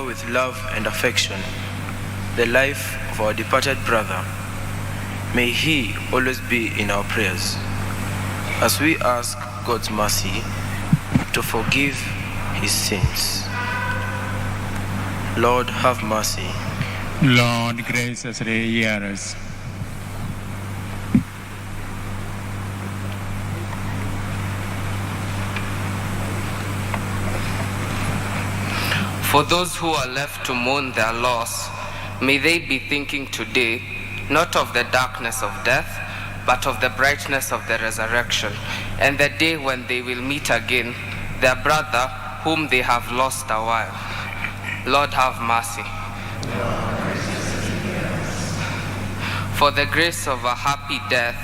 remember with love and affection the life of our departed brother. May he always be in our prayers, as we ask God's mercy to forgive his sins. Lord, have mercy. Lord, graciously hear us. For those who are left to mourn their loss, may they be thinking today not of the darkness of death, but of the brightness of the resurrection, and the day when they will meet again their brother whom they have lost a while. Lord, have mercy. For the grace of a happy death,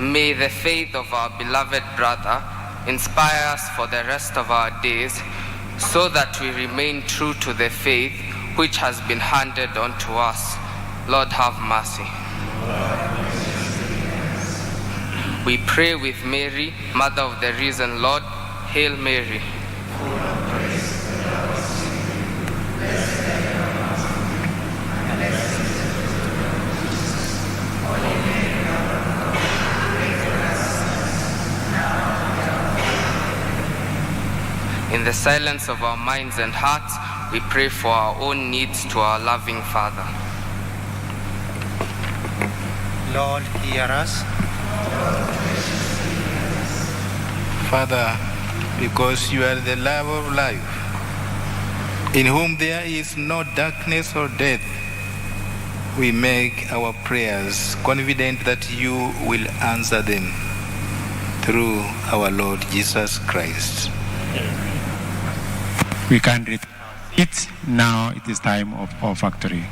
may the faith of our beloved brother inspire us for the rest of our days, so that we remain true to the faith which has been handed on to us. Lord, have mercy. We pray with Mary, Mother of the risen Lord. Hail Mary. In the silence of our minds and hearts, we pray for our own needs to our loving Father. Lord, hear us. Father, because you are the love of life, in whom there is no darkness or death, we make our prayers confident that you will answer them through our Lord Jesus Christ. We can read it. Now it is time of offertory.